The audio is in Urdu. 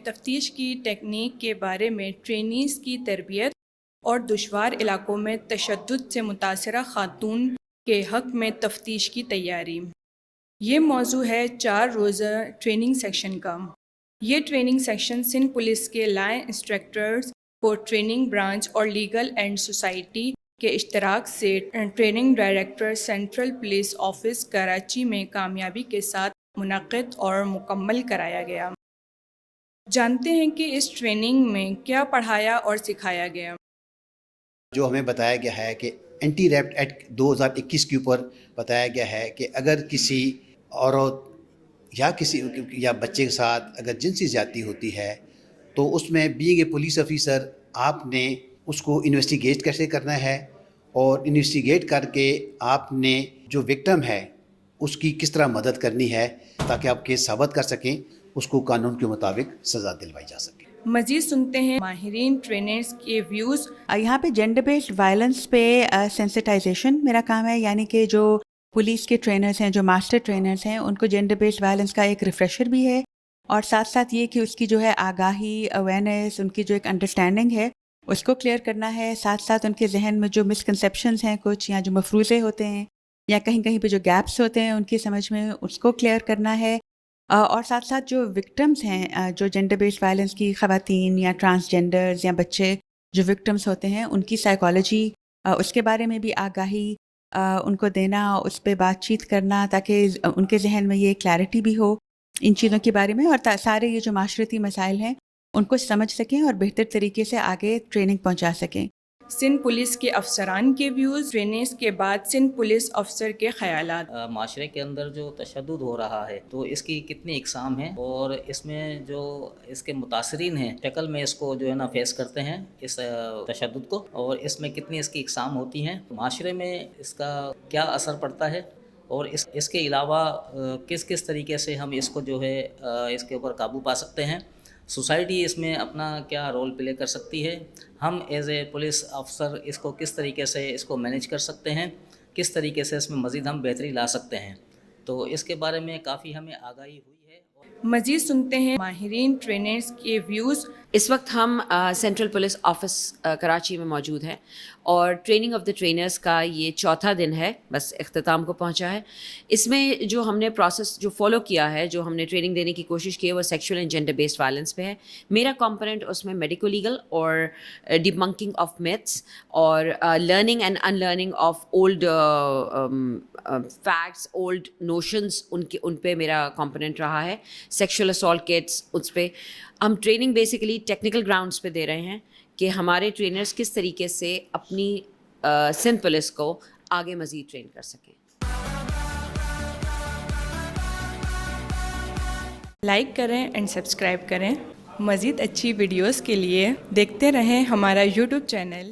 تفتیش کی ٹیکنیک کے بارے میں ٹرینیز کی تربیت اور دشوار علاقوں میں تشدد سے متاثرہ خاتون کے حق میں تفتیش کی تیاری۔ یہ موضوع ہے 4 روزہ ٹریننگ سیکشن کا۔ یہ ٹریننگ سیکشن سندھ پولیس کے لا انسٹرکٹرز کو ٹریننگ برانچ اور لیگل اینڈ سوسائٹی کے اشتراک سے training director central police office Karachi میں کامیابی کے ساتھ منعقد اور مکمل کرایا گیا۔ جانتے ہیں کہ اس ٹریننگ میں کیا پڑھایا اور سکھایا گیا۔ جو ہمیں بتایا گیا ہے کہ اینٹی ریپ ایکٹ 2021 کے اوپر بتایا گیا ہے کہ اگر کسی عورت یا بچے کے ساتھ اگر جنسی زیادتی ہوتی ہے تو اس میں بینگ اے پولیس آفیسر آپ نے اس کو انویسٹیگیٹ کیسے کرنا ہے، اور انویسٹیگیٹ کر کے آپ نے جو وکٹم ہے اس کی کس طرح مدد کرنی ہے تاکہ آپ کیس ثابت کر سکیں، اس کو قانون کے مطابق سزا دلوائی جا سکے۔ مزید سنتے ہیں ماہرین ٹرینرز کے ویوز۔ یہاں پہ جینڈر بیسڈ وائلنس پہ سینسٹائزیشن میرا کام ہے، یعنی کہ جو پولیس کے ٹرینرز ہیں، جو ماسٹر ٹرینرز ہیں، ان کو جینڈر بیسڈ وائلنس کا ایک ریفریشر بھی ہے، اور ساتھ ساتھ یہ کہ اس کی جو ہے آگاہی، اویئرنیس، ان کی جو ایک انڈرسٹینڈنگ ہے اس کو کلیئر کرنا ہے۔ ساتھ ساتھ ان کے ذہن میں جو مسکنسیپشنز ہیں کچھ، یا جو مفروضے ہوتے ہیں، یا کہیں کہیں پہ جو گیپس ہوتے ہیں ان کی سمجھ میں، اس کو کلیئر کرنا ہے۔ اور ساتھ ساتھ جو وکٹمز ہیں، جو جینڈر بیسڈ وائلنس کی خواتین یا ٹرانسجینڈرز یا بچے جو وکٹمز ہوتے ہیں، ان کی سائیکالوجی، اس کے بارے میں بھی آگاہی ان کو دینا، اس پہ بات چیت کرنا تاکہ ان کے ذہن میں یہ کلیئرٹی بھی ہو ان چیزوں کے بارے میں، اور سارے یہ جو معاشرتی مسائل ہیں ان کو سمجھ سکیں اور بہتر طریقے سے آگے ٹریننگ پہنچا سکیں۔ سندھ پولیس کے افسران کے ویوز۔ ٹریننگز کے بعد سندھ پولیس افسر کے خیالات۔ معاشرے کے اندر جو تشدد ہو رہا ہے تو اس کی کتنی اقسام ہیں، اور اس میں جو اس کے متاثرین ہیں شکل میں اس کو جو ہے نا فیس کرتے ہیں اس تشدد کو، اور اس میں کتنی اس کی اقسام ہوتی ہیں، معاشرے میں اس کا کیا اثر پڑتا ہے، اور اس کے علاوہ کس طریقے سے ہم اس کو جو ہے اس کے اوپر قابو پا سکتے ہیں، سوسائٹی اس میں اپنا کیا رول پلے کر سکتی ہے، ہم ایز اے پولیس افسر اس کو کس طریقے سے اس کو مینیج کر سکتے ہیں، کس طریقے سے اس میں مزید ہم بہتری لا سکتے ہیں، تو اس کے بارے میں کافی ہمیں آگاہی ہوئی ہے۔ مزید سنتے ہیں ماہرین ٹرینرز کے ویوز۔ اس وقت ہم سینٹرل پولیس آفس کراچی میں موجود ہیں، اور ٹریننگ آف دا ٹرینرز کا یہ 4تھا دن ہے، بس اختتام کو پہنچا ہے۔ اس میں جو ہم نے پروسیس جو فالو کیا ہے، جو ہم نے ٹریننگ دینے کی کوشش کی ہے، وہ sexual and gender based violence پہ ہے۔ میرا کمپوننٹ اس میں میڈیکو لیگل اور ڈیبنکنگ آف میتھس اور learning and unlearning of old facts, old notions, ان پہ میرا کمپوننٹ رہا ہے۔ سیکشول اسالٹ کیٹس، اس پہ ہم ٹریننگ بیسیکلی ٹیکنیکل گراؤنڈس پہ دے رہے ہیں کہ ہمارے ٹرینرز کس طریقے سے اپنی سندھ پولیس کو آگے مزید ٹرین کر سکیں۔ لائک کریں اینڈ سبسکرائب کریں۔ مزید اچھی ویڈیوز کے لیے دیکھتے رہیں ہمارا یوٹیوب چینل